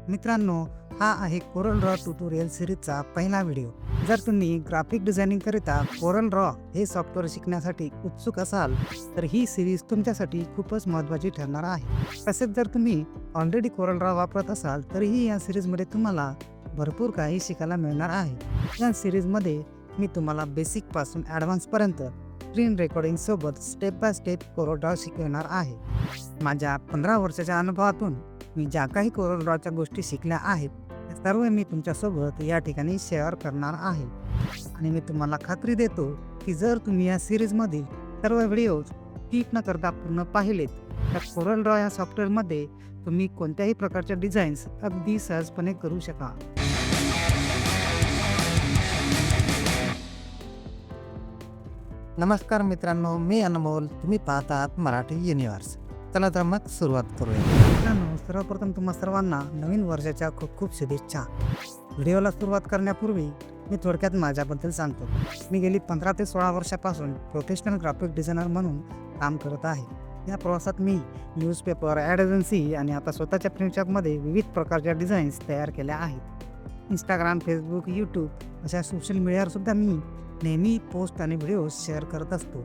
मित्रांनो, हा आहे कोरल ड्रॉ ट्युटोरियल सिरीजचा पहिला व्हिडिओ. जर तुम्ही ग्राफिक डिझायनिंग करिता कोरल ड्रॉ हे सॉफ्टवेअर शिकण्यासाठी उत्सुक असाल तर ही सिरीज तुमच्यासाठी खूपच महत्त्वाची ठरणार आहे. तसेच जर तुम्ही ऑलरेडी कोरल ड्रॉ वापरत असाल तरीही या सिरीजमध्ये तुम्हाला भरपूर काही शिकायला मिळणार आहे. या सिरीजमध्ये मी तुम्हाला बेसिकपासून ॲडव्हान्सपर्यंत स्क्रीन रेकॉर्डिंग सोबत step by step Corel Draw शिकवणार आहे. माझ्या 15 वर्षाच्या अनुभवातून मी ज्या काही कोरल ड्रॉच्या गोष्टी शिकल्या आहेत त्या सर्व मी तुमच्यासोबत या ठिकाणी शेअर करणार आहे. आणि मी तुम्हाला खात्री देतो की जर तुम्ही या सिरीजमधील सर्व व्हिडिओज स्किप न करता पूर्ण पाहिलेत तर कोरल ड्रॉ या सॉफ्टवेअरमध्ये तुम्ही कोणत्याही प्रकारच्या डिझाईन्स अगदी सहजपणे करू शकाल. नमस्कार मित्रांनो, मी अनमोल. तुम्ही पाहतात मराठी युनिव्हर्स. चला तर मग सुरुवात करूया. मित्रांनो, सर्वप्रथम तुम्हा सर्वांना नवीन वर्षाच्या खूप खूप शुभेच्छा. व्हिडिओला सुरुवात करण्यापूर्वी मी थोडक्यात माझ्याबद्दल सांगतो. मी गेली 15 ते 16 वर्षापासून प्रोफेशनल ग्राफिक डिझायनर म्हणून काम करत आहे. या प्रवासात मी न्यूजपेपर, ॲड एजन्सी आणि आता स्वतःच्या प्रिंट शॉपमध्ये विविध प्रकारच्या डिझाईन्स तयार केल्या आहेत. इंस्टाग्राम, फेसबुक, यूट्यूब अशा सोशल मीडियावर सुद्धा मी नेहमी पोस्ट आणि व्हिडिओ शेअर करत असतो.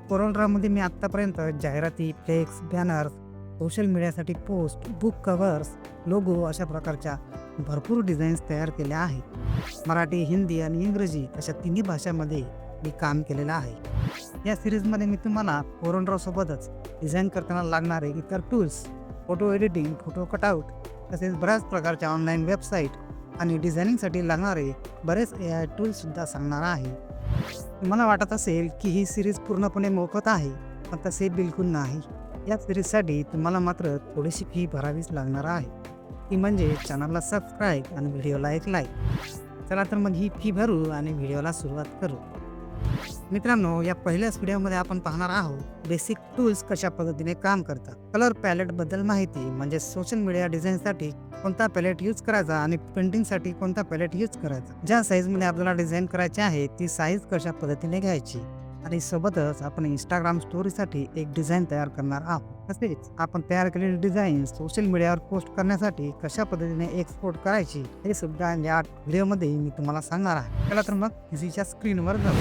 कोरल ड्रॉमध्ये मी आत्तापर्यंत जाहिराती, फ्लेक्स, बॅनर्स, सोशल मीडियासाठी पोस्ट, बुक कव्हर्स, लोगो अशा प्रकारच्या भरपूर डिझाईन्स तयार केल्या आहेत. मराठी, हिंदी आणि इंग्रजी अशा तिन्ही भाषांमध्ये मी काम केलेलं आहे. या सिरीजमध्ये मी तुम्हाला कोरल ड्रॉसोबतच डिझाईन करताना लागणारे इतर tools, photo editing, photo cutout तसेच बऱ्याच प्रकारच्या ऑनलाईन वेबसाईट आणि डिझायनिंगसाठी लागणारे बरेच AI टूल्ससुद्धा सांगणार आहे. मला वाटत असेल की ही सिरीज पूर्णपणे मोफत आहे, पण तसे बिलकुल नाही. या सिरीजसाठी तुम्हाला मात्र थोडीशी फी भरावीच लागणार आहे. ती म्हणजे चॅनलला सबस्क्राईब आणि व्हिडिओला एक लाईक. चला तर मग ही फी भरू आणि व्हिडिओला सुरुवात करू. मित्रांनो, या पहिल्याच व्हिडिओमध्ये आपण पाहणार आहोत बेसिक टूल्स कशा पद्धतीने काम करतात. कलर पॅलेटबद्दल माहिती म्हणजे सोशल मीडिया डिझाईनसाठी कोणता पॅलेट यूज करायचा आणि पेंटिंगसाठी कोणता पॅलेट यूज करायचा. ज्या साईजमध्ये आपल्याला डिझाईन करायची आहे ती साईज कशा पद्धतीने घ्यायची आणि सोबतच आपण इंस्टाग्राम स्टोरीसाठी एक डिझाईन तयार करणार आहोत. तसेच आपण तयार केलेली डिझाईन सोशल मीडियावर पोस्ट करण्यासाठी कशा पद्धतीने एक्सपोर्ट करायची हे सुद्धा या व्हिडिओमध्ये मी तुम्हाला सांगणार आहे. चला तर मग पीसीच्या स्क्रीनवर जाऊ.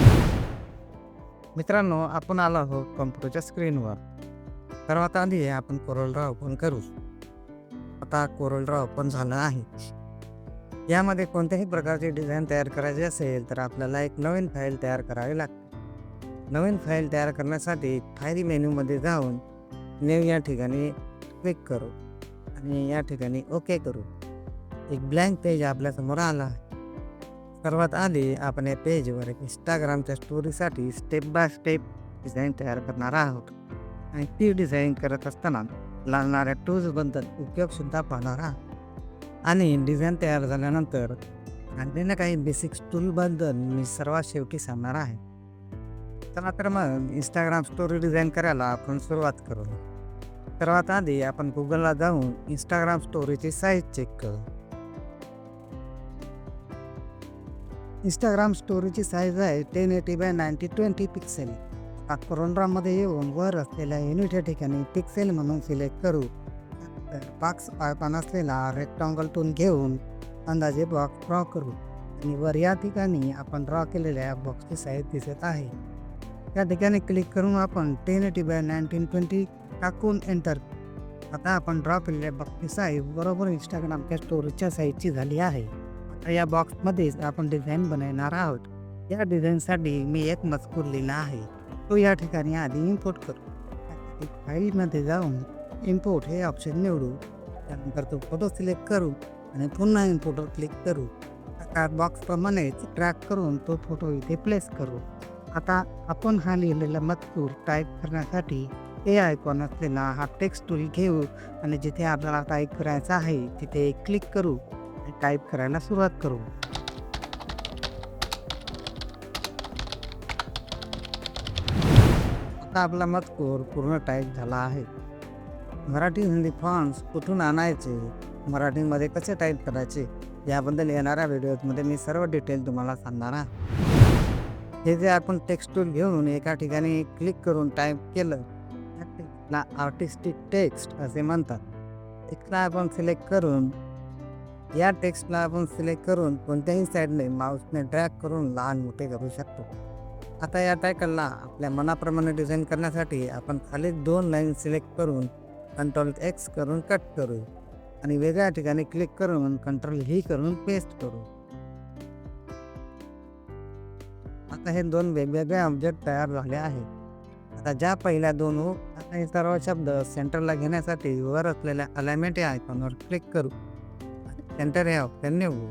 मित्रांनो, आपण आलो आहोत कम्प्युटरच्या स्क्रीनवर. सर्वात आधी आपण कोरल ड्रॉ ओपन करू. आता कोरल ड्रॉ ओपन झालं आहे. यामध्ये कोणत्याही प्रकारची डिझाईन तयार करायची असेल तर आपल्याला एक नवीन फाईल तयार करावी लागते. नवीन फाईल तयार करण्यासाठी फाईल मेन्यूमध्ये जाऊन न्यू या ठिकाणी क्लिक करू आणि या ठिकाणी ओके करू. एक ब्लँक पेज आपल्यासमोर आला आहे. सर्वात आधी आपण या पेजवर एक इंस्टाग्रामच्या स्टोरीसाठी स्टेप बाय स्टेप डिझाईन तयार करणार आहोत आणि ती डिझाईन करत असताना लागणाऱ्या टूल्सबद्दल उपयोगसुद्धा पाहणार आहात. आणि डिझाईन तयार झाल्यानंतर आणलेल्या काही बेसिक टूलबद्दल मी सर्वात शेवटी सांगणार आहे. चला तर मग इंस्टाग्राम स्टोरी डिझाईन करायला आपण सुरुवात करू. सर्वात आधी आपण गुगलला जाऊन इंस्टाग्राम स्टोरीची साईज चेक करू. इंस्टाग्राम स्टोरीची साईज आहे 1080x9020 पिक्सेल. कोरल ड्रॉमध्ये येऊन वर असलेल्या युनिट या ठिकाणी पिक्सेल म्हणून सिलेक्ट करू. बॉक्स पान असलेला रेक्टँगल टूल घेऊन अंदाजे बॉक्स ड्रॉ करू आणि वर या ठिकाणी आपण ड्रॉ केलेल्या बॉक्सची साईज दिसत आहे. या ठिकाणी क्लिक करून आपण 1080x1920 टाकून एंटर. आता आपण ड्रॉ केलेल्या बॉक्सची साईज बरोबर इंस्टाग्रामच्या स्टोरीच्या साईजची झाली आहे. आता या बॉक्समध्येच आपण डिझाईन बनवणार आहोत. या डिझाईनसाठी मी एक मजकूर लिहिला आहे, तो या ठिकाणी आधी इम्पोर्ट करू. फाईलमध्ये जाऊन इम्पोर्ट हे ऑप्शन निवडू. त्यानंतर तो फोटो सिलेक्ट करू आणि पुन्हा इम्पोर्टवर क्लिक करू. आता बॉक्सप्रमाणेच ट्रॅक करून तो फोटो इथे प्लेस करू. आता आपण हा लिहिलेला मजकूर टाईप करण्यासाठी आयकॉन असलेला हा टेक्स्ट टूल घेऊ आणि जिथे आपल्याला टाईप करायचं आहे तिथे क्लिक करू आणि टाईप करायला सुरुवात करू. आता आपला मजकूर पूर्ण टाईप झाला आहे. मराठी हिंदी फॉन्ट्स कुठून आणायचे, मराठीमध्ये कसे टाईप करायचे याबद्दल येणाऱ्या व्हिडिओमध्ये मी सर्व डिटेल तुम्हाला सांगणार आहे. हे जे आपण टेक्स्ट टूल घेऊन एका ठिकाणी क्लिक करून टाईप केलं ला आर्टिस्टिक टेक्स्ट असे म्हणतात. तिथला आपण सिलेक्ट करून या टेक्स्टला आपण सिलेक्ट करून कोणत्याही साईडने माऊसने ड्रॅग करून लहान मोठे करू शकतो. आता या टायटलला आपल्या मनाप्रमाणे डिझाईन करण्यासाठी आपण खाली 2 लाईन सिलेक्ट करून Ctrl+X करून कट करू आणि वेगळ्या ठिकाणी क्लिक करून Ctrl+V करून पेस्ट करू. आता हे 2 वेगवेगळे ऑब्जेक्ट तयार झाले आहेत. आता ज्या पहिल्या 2 आता हे सर्व शब्द सेंटरला घेण्यासाठी वर असलेल्या अलाइनमेंट या आयकॉनवर क्लिक करू आणि सेंटर हे ऑप्शन निवडू.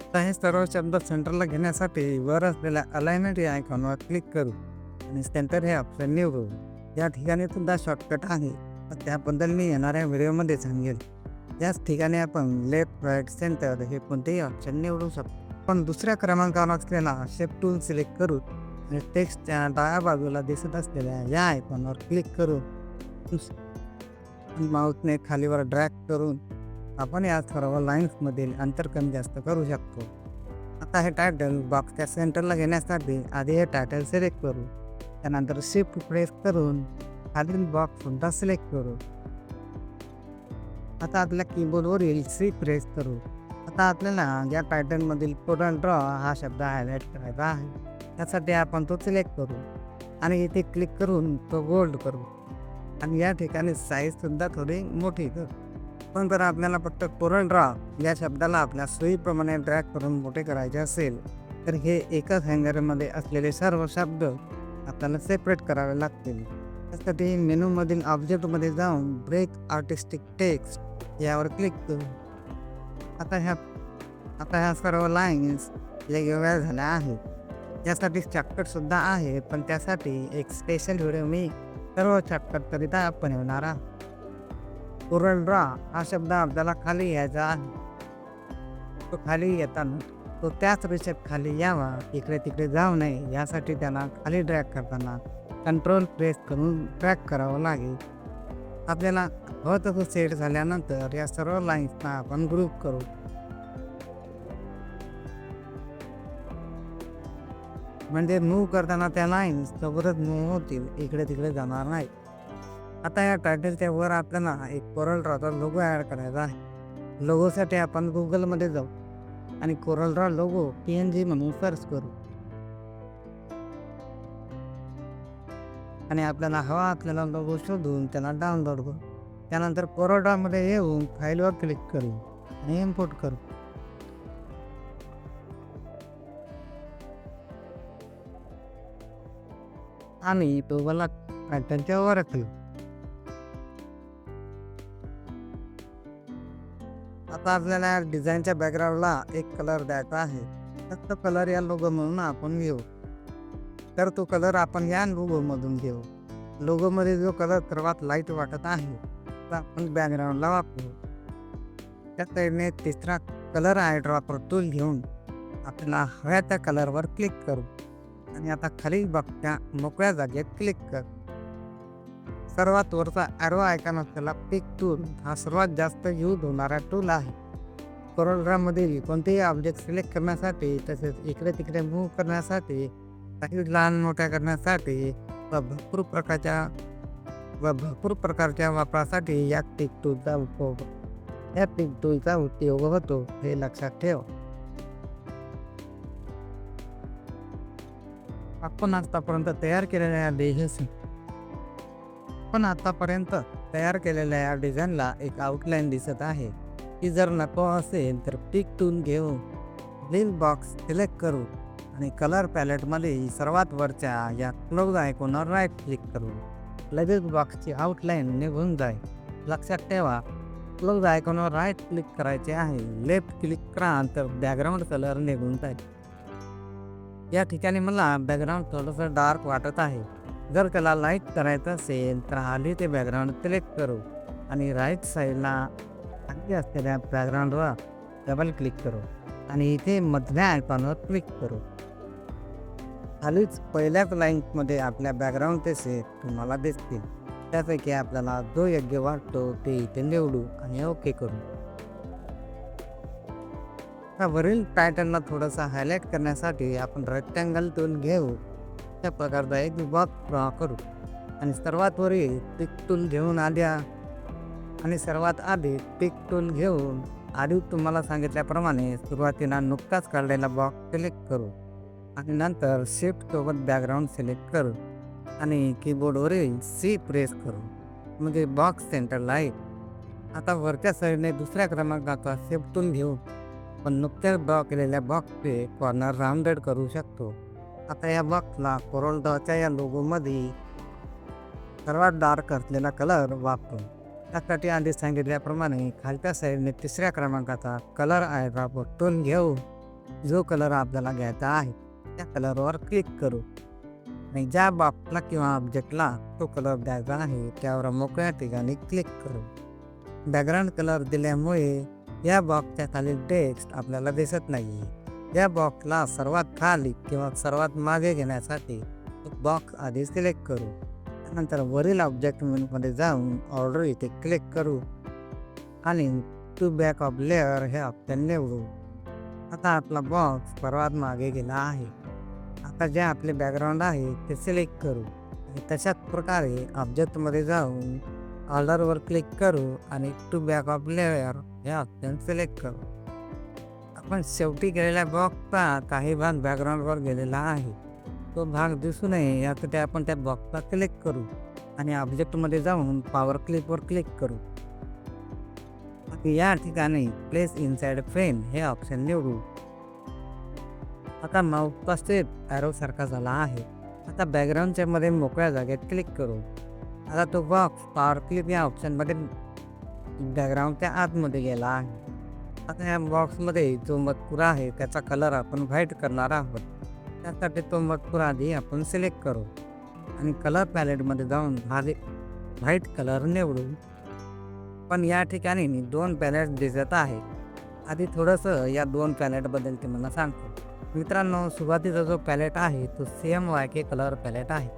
आता हे सर्व शब्द सेंटरला घेण्यासाठी वर असलेल्या अलाइनमेंट या आयकॉनवर क्लिक करू आणि सेंटर हे ऑप्शन निवडू. या ठिकाणी सुद्धा शॉर्टकट आहे, त्याबद्दल मी येणाऱ्या व्हिडिओमध्ये सांगेल. याच ठिकाणी आपण लेफ्ट, राईट, सेंटर हे कोणतेही ऑप्शन निवडू शकतो. पण दुसऱ्या क्रमांकावर असलेला शेप टूल सिलेक्ट करू आणि टेक्स्टच्या डाव्या बाजूला दिसत असलेल्या या आयकॉनवर क्लिक करू माऊसने खालीवर ड्रॅग करून आपण या सर्व लाईन्समधील अंतर कमी जास्त करू शकतो. आता हे टायटल बॉक्सच्या सेंटरला घेण्यासाठी आधी हे टायटल सिलेक्ट करू, त्यानंतर शिफ्ट प्रेस करून खालील बॉक्स सुद्धा सिलेक्ट करू. आता आपल्या कीबोर्डवरील सी प्रेस करू. आता आपल्याला या टायटलमधील कोरल ड्रॉ हा शब्द हायलाईट करायचा आहे. त्यासाठी आपण तो सिलेक्ट करू आणि इथे क्लिक करून तो बोल्ड करू आणि या ठिकाणी साईजसुद्धा थोडी मोठी करू. पण जर आपल्याला फक्त कोरल ड्रॉ या शब्दाला आपल्या सोयीप्रमाणे ड्रॅग करून मोठे करायचे असेल तर हे एकाच हँगरमध्ये असलेले सर्व शब्द आपल्याला सेपरेट करावे लागतील. त्यासाठी मेनूमधील ऑब्जेक्टमध्ये जाऊन ब्रेक आर्टिस्टिक टेक्स्ट यावर क्लिक करू. आता ह्या सर्व लाईन्स वेगवेगळ्या झाल्या आहेत. यासाठी शॉर्टकटसुद्धा आहे, पण त्यासाठी एक स्पेशल व्हिडिओ मी सर्व शॉर्टकटकरिता बनवणार आहे. कोरल ड्रॉ हा शब्द आपल्याला खाली यायचा आहे. तो खाली येताना तो त्याच रेषेत खाली यावा, इकडे तिकडे जाऊ नये यासाठी त्याला खाली ड्रॅग करताना कंट्रोल प्रेस करून ड्रॅग करावं लागेल. आपल्याला हवं तसं सेट झाल्यानंतर या सर्व लाईन्सना आपण ग्रुप करू. म्हणजे मूव्ह करताना त्या लाईन्स सोबतच मूव्ह होतील, इकडे तिकडे जाणार नाही. आता या टायटलच्या वर आपल्याला एक कोरल ड्रॉचा लोगो ॲड करायचा आहे. लोगोसाठी आपण गुगलमध्ये जाऊ आणि कोरल ड्रॉ लोगो PNG म्हणून सर्च करू आणि आपल्याला हवा असलेला लोगो शोधून त्याला डाउनलोड करू. त्यानंतर कोरल ड्रॉमध्ये येऊन फाईलवर क्लिक करू आणि इम्पोर्ट करू. आणि तो मला टायटलच्या वर ठेवू. आता आपल्याला या डिझाईनच्या बॅकग्राऊंडला एक कलर द्यायचा आहे. फक्त कलर या लोगो म्हणून आपण घेऊ, तर तो कलर आपण या लोगोमधून घेऊ. लोगोमध्ये जो कलर सर्वात लाईट वाटत आहे तो आपण बॅकग्राऊंडला वापरू. त्या साईडने तिसरा कलर आयड्रॉपर टूल घेऊन आपल्याला हव्या त्या कलरवर क्लिक करू आणि आता खाली बघत्या मोकळ्या जागेत क्लिक कर. सर्वात वरचा ॲरो आयकॉन असलेला पिक टूल हा सर्वात जास्त यूज होणारा टूल आहे. कोरल ड्रॉमधील कोणतेही ऑब्जेक्ट सिलेक्ट करण्यासाठी, तसेच इकडे तिकडे मूव्ह करण्यासाठी, काही लहान मोठ्या करण्यासाठी व भरपूर प्रकारच्या वापरासाठी या पिक टूलचा उपयोग होतो, हे लक्षात ठेव. आपण आतापर्यंत तयार केलेल्या या डिझाईनला एक आउटलाईन दिसत आहे. ती जर नको असेल तर पिक टूल घेऊन लिल बॉक्स सिलेक्ट करू आणि कलर पॅलेटमध्ये सर्वात वरच्या या क्लोज आयकॉनवर राईट क्लिक करू. लगेच बॉक्सची आउटलाईन निघून जाईल. लक्षात ठेवा, क्लोज आयकॉनवर राईट क्लिक करायचे आहे. लेफ्ट क्लिक करा तर बॅकग्राऊंड कलर निघून जाईल. या ठिकाणी मला बॅकग्राऊंड थोडंसं डार्क वाटत आहे. जर त्याला लाईट करायचं असेल तर खाली ते बॅकग्राऊंड सिलेक्ट करू आणि राईट साईडला खाली असलेल्या बॅकग्राऊंडवर डबल क्लिक करू आणि इथे मधल्या आयकॉनवर क्लिक करू. खालीच पहिल्याच लाईन्समध्ये आपल्या बॅकग्राऊंडचे सेट तुम्हाला दिसतील. त्यापैकी आपल्याला जो योग्य वाटतो ते इथे निवडू आणि ओके करू. वरील टायटलला थोडंसं हायलाईट करण्यासाठी आपण रेक्टँगल टूल घेऊ. त्या प्रकारचा एक बॉक्स ड्रॉ करू आणि सर्वात वरील पिक टूल घेऊन सर्वात आधी पिक टूल घेऊन आधी तुम्हाला सांगितल्याप्रमाणे सुरुवातीला नुकताच काढलेला बॉक्स सिलेक्ट करू आणि नंतर शिफ्ट सोबत बॅकग्राऊंड सिलेक्ट करू आणि कीबोर्डवरील सी प्रेस करू, म्हणजे बॉक्स सेंटरला येईल. आता वरच्या साईडने दुसऱ्या क्रमांकाचा शिफ्टून घेऊ पण नुकत्याच ड्रॉ केलेल्या बॉक्सचे कॉर्नर राऊंडेड करू शकतो. आता या बॉक्सला कोरल ड्रॉच्या या लोगोमध्ये सर्वात डार्क असलेला कलर वापरू. त्यासाठी आधी सांगितल्याप्रमाणे खालच्या साईडने तिसऱ्या क्रमांकाचा कलर आयड्रॉप टूल घेऊ. जो कलर आपल्याला घ्यायचा आहे त्या कलरवर क्लिक करू आणि ज्या बॉक्सला किंवा ऑब्जेक्टला तो कलर द्यायचा आहे त्यावर मोकळ्या ठिकाणी क्लिक करू. बॅकग्राऊंड कलर दिल्यामुळे या बॉक्सच्या खाली टेक्स्ट आपल्याला दिसत नाही. या बॉक्सला सर्वात खाली किंवा सर्वात मागे घेण्यासाठी बॉक्स आधी सिलेक्ट करू. त्यानंतर वरील ऑब्जेक्ट मेनूमध्ये जाऊन ऑर्डर इथे क्लिक करू आणि टू बॅक ऑफ लेअर हे ऑप्शन निवडू. आता आपला बॉक्स सर्वात मागे गेला आहे. आता जे आपले बॅकग्राऊंड आहे ते सिलेक्ट करू आणि तशाच प्रकारे ऑब्जेक्टमध्ये जाऊन ऑर्डरवर क्लिक करू आणि टू बॅक ऑफ लेअर हे ऑप्शन सिलेक्ट करू. आपण शेवटी केलेल्या बॉक्सचा काही भाग बॅकग्राऊंडवर गेलेला आहे. तो भाग दिसू नये यासाठी आपण त्या बॉक्सला सिलेक्ट करू आणि ऑब्जेक्टमध्ये जाऊन पॉवर क्लिपवर क्लिक करू. या ठिकाणी प्लेस इनसाइड फ्रेम हे ऑप्शन निवडू. आता माऊसचा शेप ॲरो सारखा झाला आहे. आता बॅकग्राऊंडच्या मध्ये मोकळ्या जागेत क्लिक करू. आता तो बॉक्स पॉवर क्लिप या ऑप्शनमध्ये बॅकग्राऊंडच्या आतमध्ये गेला आहे. आता या बॉक्समध्ये जो मजकूर आहे त्याचा कलर आपण व्हाईट करणार आहोत. त्यासाठी तो मजकूर आधी आपण सिलेक्ट करू आणि कलर पॅलेटमध्ये जाऊन व्हाईट कलर निवडू. पण या ठिकाणी 2 पॅलेट दिसत आहे. आधी थोडंसं या 2 पॅलेटबद्दल ते मला सांगतो. मित्रांनो, सुरुवातीचा जो पॅलेट आहे तो CMYK कलर पॅलेट आहे,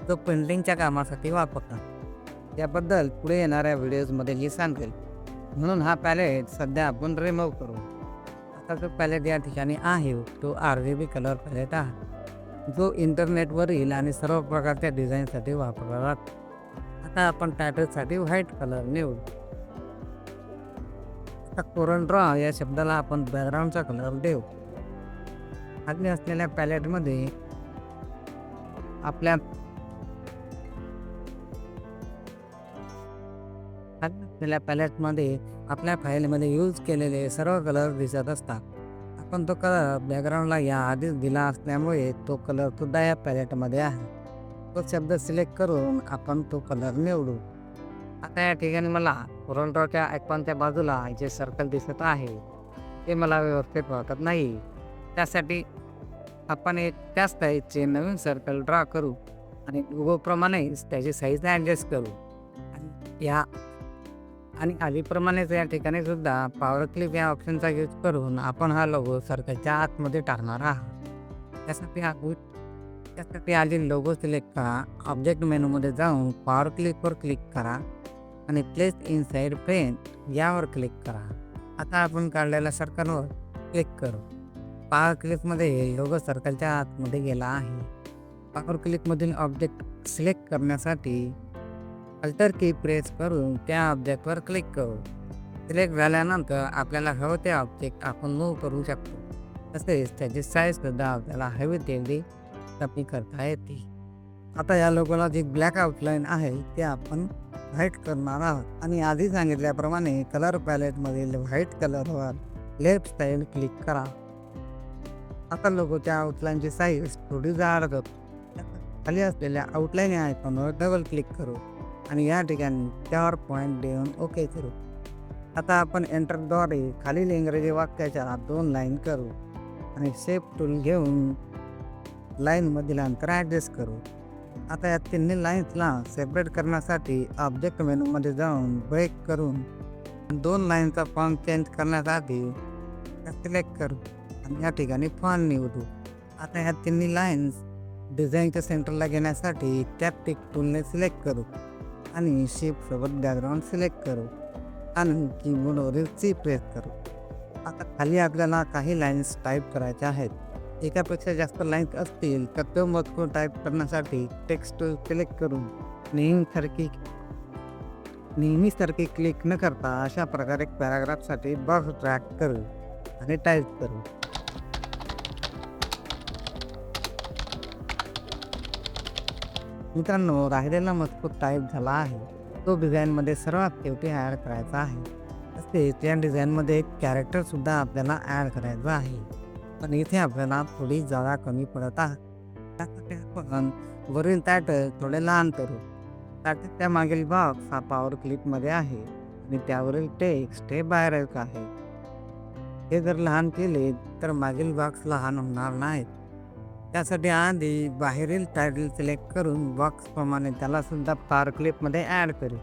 जो पेंटिंगच्या कामासाठी वापरतात. याबद्दल पुढे येणाऱ्या व्हिडिओजमध्ये मी सांगेल. म्हणून हा पॅलेट सध्या आपण रिमूव्ह करू. आता जो पॅलेट या ठिकाणी आहे तो RGB कलर पॅलेट आहे, जो इंटरनेटवरील आणि सर्व प्रकारच्या डिझाईनसाठी वापरला जातो. आता आपण टायटलसाठी व्हाईट कलर निवडू. आता कोरल ड्रॉ या शब्दाला आपण बॅकग्राऊंडचा कलर देऊ. खाली असलेल्या पॅलेटमध्ये आपल्या पॅलेटमध्ये आपल्या फाईलमध्ये यूज केलेले सर्व कलर दिसत असतात. आपण तो कलर बॅकग्राऊंडला या आधीच दिला असल्यामुळे तो कलर सुद्धा या पॅलेटमध्ये आहे. तो शब्द सिलेक्ट करून आपण तो कलर निवडू. आता या ठिकाणी मला कोरल ड्रॉच्या आयकॉनच्या बाजूला जे सर्कल दिसत आहे ते मला व्यवस्थित वाटत नाही. त्यासाठी आपण एक त्याच साईजचे नवीन सर्कल ड्रॉ करू आणि लोगोप्रमाणेच त्याची साईज ॲडजस्ट करू. आणि आधीप्रमाणेच या ठिकाणी सुद्धा पॉवर क्लिप या ऑप्शनचा यूज करून आपण हा लोगो सर्कलच्या आतमध्ये टाकणार आहोत. त्यासाठी आधी लोगो सिलेक्ट करा. ऑब्जेक्ट मेनूमध्ये जाऊन पॉवर क्लिपवर क्लिक करा आणि प्लेस इनसाइड फ्रेम यावर क्लिक करा. आता आपण काढलेल्या सर्कलवर क्लिक करू. पॉवर क्लिपमध्ये लोगो सर्कलच्या आतमध्ये गेला आहे. पॉवर क्लिपमधील ऑब्जेक्ट सिलेक्ट करण्यासाठी अल्टर की प्रेस करून त्या ऑब्जेक्टवर क्लिक करू. सिलेक्ट झाल्यानंतर आपल्याला हवं ते ऑब्जेक्ट आपण मूव्ह करू शकतो. तसेच त्याची साईजसुद्धा आपल्याला हवी तेवढी कमी करता येते. आता या लोगोला जी ब्लॅक आउटलाईन आहे ते आपण व्हाईट करणार आहोत आणि आधी सांगितल्याप्रमाणे कलर पॅलेटमधील व्हाईट कलरवर लेफ्ट साईड क्लिक करा. आता लोगोच्या आउटलाईनची साईज थोडी जाड करू. खाली असलेल्या आउटलाईन या आयकॉनवर डबल क्लिक करू आणि या ठिकाणी त्यावर पॉईंट देऊन ओके करू. आता आपण एंटरद्वारे खालील इंग्रजी वाक्याच्या 2 लाईन करू आणि शेप टूल घेऊन लाईनमधील अंतर ॲडजस्ट करू. आता या तिन्ही लाईन्सला सेपरेट करण्यासाठी ऑब्जेक्ट मेनूमध्ये जाऊन ब्रेक करून 2 लाईनचा फॉन्ट चेंज करण्यासाठी सिलेक्ट करू आणि या ठिकाणी फॉन्ट निवडू. आता ह्या तिन्ही लाईन्स डिझाईनच्या सेंटरला घेण्यासाठी टॅप टिक टूलने सिलेक्ट करू आणि शिफ्टसोबत बॅकग्राऊंड सिलेक्ट करू आणि कीबोर्डवरील सी प्रेस करू. आता खाली आपल्याला काही लाईन्स टाईप करायच्या आहेत. एकापेक्षा जास्त लाईन्स असतील तर तो मजकूर टाईप करण्यासाठी टेक्स्ट टूल सिलेक्ट करून नेहमीसारखी नेहमीसारखे क्लिक न करता अशा प्रकारे पॅराग्राफसाठी बॉक्स ड्रॅग करू आणि टाईप करू. मित्रांनो, राहिलेला मजकूर टाईप झाला आहे. तो डिझाईनमध्ये सर्वात शेवटी ॲड करायचा आहे. तसेच या डिझाईनमध्ये एक कॅरेक्टरसुद्धा आपल्याला ॲड करायचं आहे. पण इथे आपल्याला थोडी जागा कमी पडत आहे. त्यासाठी आपण वरील टायटल थोडे लहान करू. टायटलच्या मागील बॉक्स हा पॉवर क्लिपमध्ये आहे आणि त्यावरील टेक्स्ट हे बाहेर आहे. हे जर लहान केले तर मागील बॉक्स लहान होणार नाहीत. त्यासाठी आधी बाहेरील टायटल सिलेक्ट करून बॉक्सप्रमाणे त्याला सुद्धा पॉवर क्लिपमध्ये ॲड करू.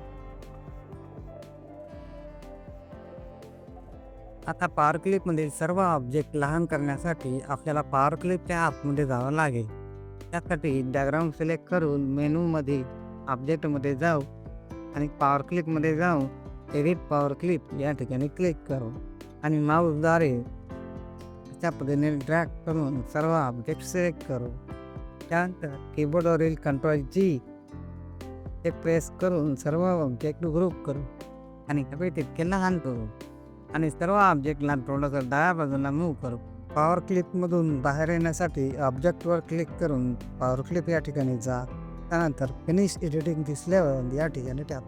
आता पॉवर क्लिपमधील सर्व ऑब्जेक्ट लहान करण्यासाठी आपल्याला पॉवर क्लिपच्या आतमध्ये जावं लागेल. त्यासाठी बॅकग्राऊंड सिलेक्ट करून मेनूमध्ये ऑब्जेक्टमध्ये जाऊ आणि पॉवर क्लिपमध्ये जाऊन एडिट पॉवर क्लिप या ठिकाणी क्लिक करू आणि माऊसद्वारे त्या पद्धतीने ड्रॅग करून सर्व ऑब्जेक्ट सिलेक्ट करू. त्यानंतर कीबोर्डवरील Ctrl+G हे प्रेस करून सर्व ऑब्जेक्ट ग्रुप करू आणि हवे तितके लहान करू आणि सर्व ऑब्जेक्टला थोडंसं डाव्या बाजूला मूव्ह करू. पॉवर क्लिपमधून बाहेर येण्यासाठी ऑब्जेक्टवर क्लिक करून पॉवर क्लिप या ठिकाणी जा. त्यानंतर फिनिश एडिटिंग दिसल्यावर या ठिकाणी टॅप.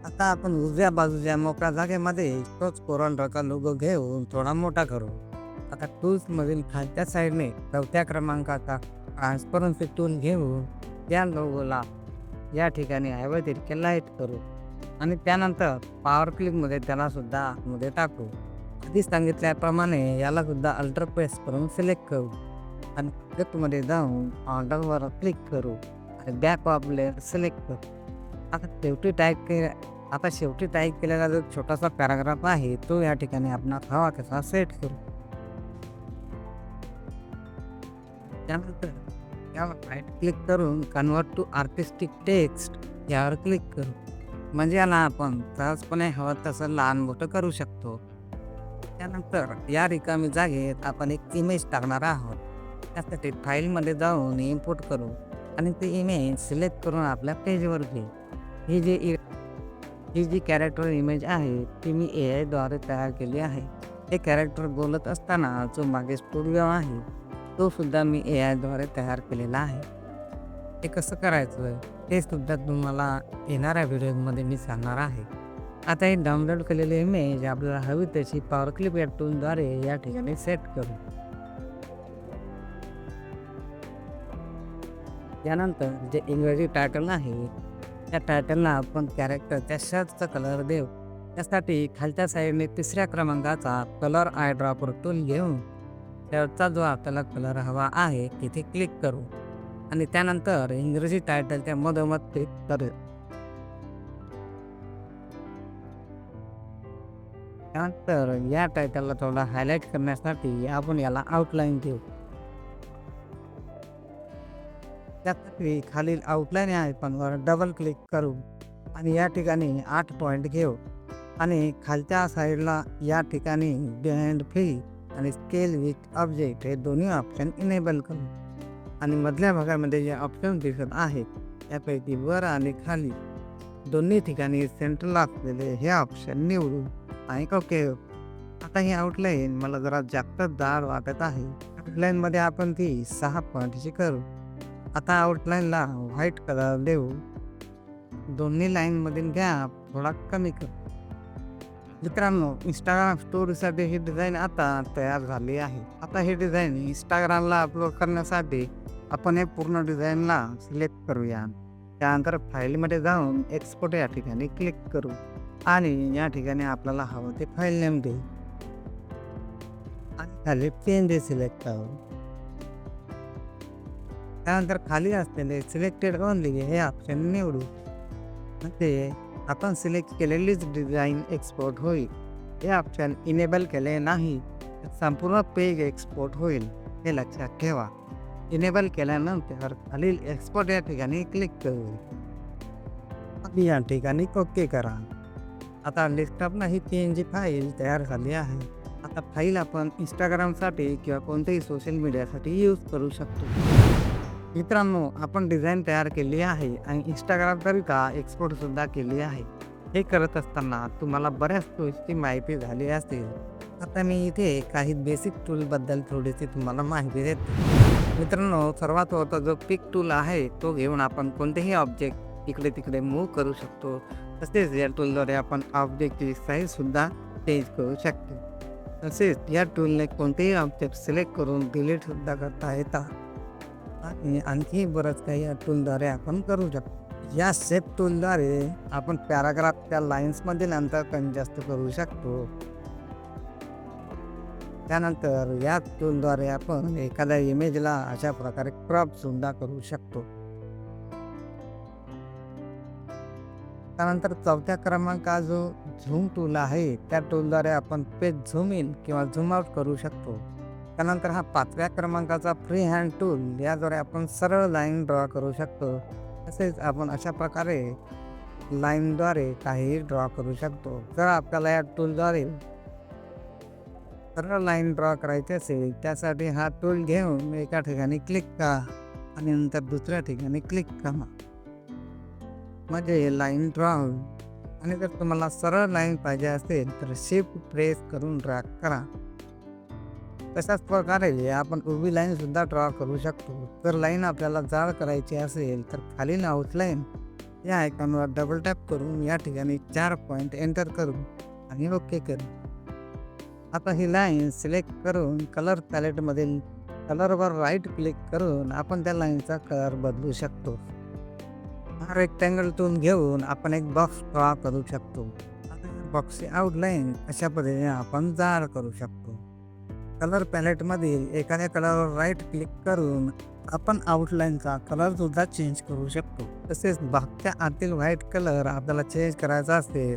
आता आपण उजव्या बाजूच्या मोकळ्या जागेमध्ये तोच कोरल रंगाचा लोगो घेऊन थोडा मोठा करू. आता टूल्समधील खालच्या साईडने 4थ्या क्रमांकाचा ट्रान्सपरन्सी टूल घेऊन त्या लोगोला या ठिकाणी हवे तितके लाईट करू आणि त्यानंतर पॉवर क्लिपमध्ये त्याला सुद्धा आतमध्ये टाकू. आधी सांगितल्याप्रमाणे याला सुद्धा अल्टर प्रेस करून सिलेक्ट करू आणि ऑब्जेक्टमध्ये जाऊन ऑर्डरवर क्लिक करू आणि बॅक ऑफ लेअर सिलेक्ट करू. आता शेवटी टाईप केलेला जो छोटासा पॅराग्राफ आहे तो या ठिकाणी आपण हवा कसा सेट करू. त्यानंतर यावर राईट क्लिक करून कन्वर्ट टू आर्टिस्टिक टेक्स्ट यावर क्लिक करू. म्हणजे याला आपण सहजपणे हवं तसं लहान मोठं करू शकतो. त्यानंतर या रिकामी जागेत आपण एक इमेज टाकणार आहोत. त्यासाठी फाईलमध्ये जाऊन इम्पोर्ट करू आणि ती इमेज सिलेक्ट करून आपल्या पेजवर घेऊ. ही जी कॅरेक्टर इमेज आहे ती मी AI द्वारे तयार केली आहे. हे कॅरेक्टर बोलत असताना जो मागे स्टुडिओ आहे तो सुद्धा मी AI द्वारे तयार केलेला आहे. हे कसं करायचं हे सुद्धा तुम्हाला येणाऱ्या व्हिडिओमध्ये मी सांगणार आहे. आता हे डाउनलोड केलेली इमेज आपल्याला हवी तशी पॉवर क्लिप या टूलद्वारे या ठिकाणी सेट करू. त्यानंतर जे इंग्रजी टायटल आहे त्या टायटलला आपण कॅरेक्टरच्या शर्टचा कलर देऊ. त्यासाठी खालच्या साईडने 3ऱ्या क्रमांकाचा कलर आय ड्रॉपर टूल घेऊन शर्टचा जो आपल्याला कलर हवा आहे तिथे क्लिक करू आणि त्यानंतर इंग्रजी टायटलच्या मधोमध क्लिक करू. त्यानंतर या टायटलला थोडा हायलाईट करण्यासाठी आपण याला आउटलाईन देऊ. त्यासाठी खालील आउटलाईन आयकॉनवर डबल क्लिक करू आणि या ठिकाणी 8 पॉईंट घेऊ आणि खालच्या साईडला या ठिकाणी बिहाइंड फ्री आणि स्केल विथ ऑब्जेक्ट हे दोन्ही ऑप्शन इनेबल करू आणि मधल्या भागामध्ये जे ऑप्शन दिसत आहेत त्यापैकी वर आणि खाली दोन्ही ठिकाणी सेंट्रल असलेले हे ऑप्शन निवडू आणि ओके. आता ही आउटलाईन मला जरा जास्त जाड वाटत आहे. आउटलाईनमध्ये आपण ती 6 पॉईंटची करू. आता आउटलाईनला व्हाईट कलर देऊ. दोन्ही लाईनमधील गॅप थोडा कमी करू. मित्रांनो, इंस्टाग्राम स्टोरीसाठी ही डिझाईन आता तयार झाली आहे. आता हे डिझाईन इंस्टाग्रामला अपलोड करण्यासाठी आपण हे पूर्ण डिझाईनला सिलेक्ट करूया. त्यानंतर फाईलमध्ये जाऊन एक्सपोर्ट या ठिकाणी क्लिक करू आणि या ठिकाणी आपल्याला हवं ते फाईल नेम देऊ आणि खाली PNG सिलेक्ट करू. त्यानंतर खाली असलेले सिलेक्टेड ओनली हे ऑप्शन निवडू. म्हणजे आपण सिलेक्ट केलेलीच डिझाईन एक्सपोर्ट होईल. हे ऑप्शन इनेबल केले नाही तर संपूर्ण पेज एक्सपोर्ट होईल, हे लक्षात ठेवा. इनेबल केल्यानंतर खालील एक्सपोर्ट या ठिकाणी क्लिक करू आणि या ठिकाणी ओके करा. आता डेस्कटॉपला ही PNG फाईल तयार झाली आहे. आता फाईल आपण इंस्टाग्रामसाठी किंवा कोणत्याही सोशल मीडियासाठी यूज करू शकतो. मित्रांनो, आपण डिझाईन तयार केली आहे आणि इंस्टाग्रामकरिता एक्सपोर्टसुद्धा केली आहे. हे करत असताना तुम्हाला बऱ्याच टूल्सची माहिती झाली असेल. आता मी इथे काही बेसिक टूलबद्दल थोडीशी तुम्हाला माहिती देतो. मित्रांनो, सर्वात होता जो पिक टूल आहे तो घेऊन आपण कोणतेही ऑब्जेक्ट इकडे तिकडे मूव्ह करू शकतो. तसेच या टूलद्वारे आपण ऑब्जेक्टची साईजसुद्धा चेंज करू शकतो. तसेच या टूलने कोणतेही ऑब्जेक्ट सिलेक्ट करून डिलीटसुद्धा करता येतात आणि आणखी बरंच काही या टूलद्वारे आपण करू शकतो. या शेप टूलद्वारे आपण पॅराग्राफच्या लाईन्समधील अंतर कमी जास्त करू शकतो. त्यानंतर या टूलद्वारे आपण एखाद्या इमेजला अशा प्रकारे क्रॉप सुद्धा करू शकतो. त्यानंतर चौथ्या क्रमांकाचा जो झूम टूल आहे त्या टूलद्वारे आपण पेज झूम इन किंवा झूम आउट करू शकतो. त्यानंतर हा 5व्या क्रमांकाचा फ्री हँड टूल, याद्वारे आपण सरळ लाईन ड्रॉ करू शकतो. तसेच आपण अशा प्रकारे लाईनद्वारे काहीही ड्रॉ करू शकतो. जर आपल्याला या टूलद्वारे सरळ लाईन ड्रॉ करायची असेल त्यासाठी हा टूल घेऊन एका ठिकाणी क्लिक करा आणि नंतर दुसऱ्या ठिकाणी क्लिक करा, म्हणजे लाईन ड्रॉ होईल. आणि जर तुम्हाला सरळ लाईन पाहिजे असेल तर शिफ्ट प्रेस करून ड्रॅग करा. तशाच प्रकारे आपण उभी लाईन सुद्धा ड्रॉ करू शकतो. जर लाईन आपल्याला जाड करायची असेल तर खालील आउटलाईन या आयकॉनवर डबल टॅप करून या ठिकाणी 4 पॉईंट एंटर करू आणि ओके करू. आता ही लाईन सिलेक्ट करून कलर पॅलेटमधील कलरवर राईट क्लिक करून आपण त्या लाईनचा कलर बदलू शकतो. हा रेक्टँगल टूल घेऊन आपण एक बॉक्स ड्रॉ करू शकतो. बॉक्सची आउटलाईन अशा पद्धतीने आपण जाड करू शकतो. कलर पॅलेटमधील एखाद्या कलरवर राईट क्लिक करून आपण आउटलाईनचा कलर सुद्धा चेंज करू शकतो. तसेच बॉक्सच्या आतील व्हाईट कलर आपल्याला चेंज करायचा असेल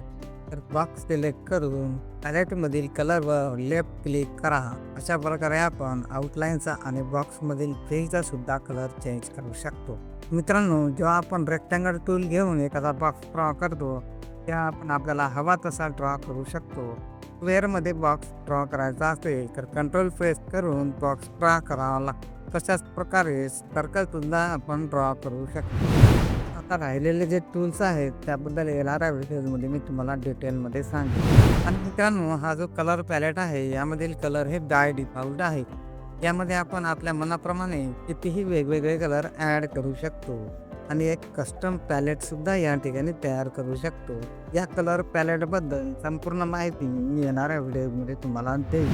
तर बॉक्स सिलेक्ट करून पॅलेटमधील कलरवर लेफ्ट क्लिक करा. अशा प्रकारे आपण आउटलाईनचा आणि बॉक्समधील पेजचा सुद्धा कलर चेंज करू शकतो. मित्रांनो, जेव्हा आपण रेक्टँगल टूल घेऊन एखादा बॉक्स ड्रॉ करतो तेव्हा आपण आपल्याला हवा तसा ड्रॉ करू शकतो. स्क्वेअरमध्ये बॉक्स ड्रॉ करायचा असेल तर कंट्रोल प्रेस करून बॉक्स ड्रॉ करावा लागतो. तशाच प्रकारे सर्कलसुद्धा आपण ड्रॉ करू शकतो. आता राहिलेले जे टूल्स आहेत त्याबद्दल येणाऱ्या व्हिडिओमध्ये मी तुम्हाला डिटेलमध्ये सांगेन. आणि मित्रांनो, हा जो कलर पॅलेट आहे यामधील कलर हे बाय डिफॉल्ट आहे. यामध्ये आपण आपल्या मनाप्रमाणे कितीही वेगवेगळे कलर ॲड करू शकतो आणि एक कस्टम पॅलेटसुद्धा या ठिकाणी तयार करू शकतो. या कलर पॅलेटबद्दल संपूर्ण माहिती मी येणाऱ्या व्हिडिओमध्ये तुम्हाला देईन.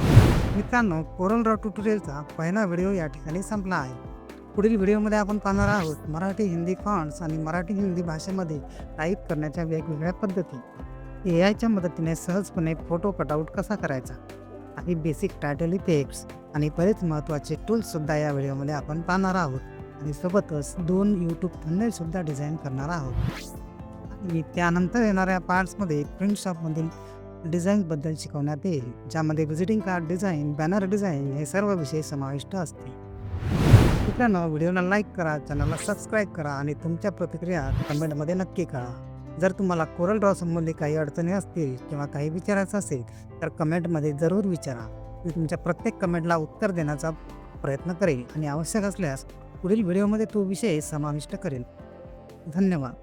मित्रांनो, कोरल ड्रॉ ट्युटोरियलचा पहिला व्हिडिओ या ठिकाणी संपला आहे. पुढील व्हिडिओमध्ये आपण पाहणार आहोत मराठी हिंदी फॉन्ट्स आणि मराठी हिंदी भाषेमध्ये टाईप करण्याच्या वेगवेगळ्या पद्धती. AIच्या मदतीने सहजपणे फोटो कटआउट कसा करायचा आणि बेसिक टायटल इफेक्ट्स आणि बरेच महत्त्वाचे टूल्ससुद्धा या व्हिडिओमध्ये आपण पाहणार आहोत. आणि सोबतच 2 यूट्यूब थंबनेलसुद्धा डिझाईन करणार आहोत. आणि त्यानंतर येणाऱ्या पार्ट्समध्ये प्रिंट शॉपमधील डिझाईन्सबद्दल शिकवण्यात येईल, ज्यामध्ये visiting card design, banner design हे सर्व विषय समाविष्ट असतील. मित्रांनो, व्हिडिओला लाईक करा, चॅनलला सबस्क्राईब करा आणि तुमच्या प्रतिक्रिया कमेंटमध्ये नक्की कळवा. जर तुम्हाला कोरल ड्रॉ संबंधी काही अडचणी असतील किंवा काही विचारायचं असेल तर कमेंटमध्ये जरूर विचारा. मी तुमच्या प्रत्येक कमेंटला उत्तर देण्याचा प्रयत्न करेल आणि आवश्यक असल्यास पुढील व्हिडिओमध्ये तो विषय समाविष्ट करेल. धन्यवाद.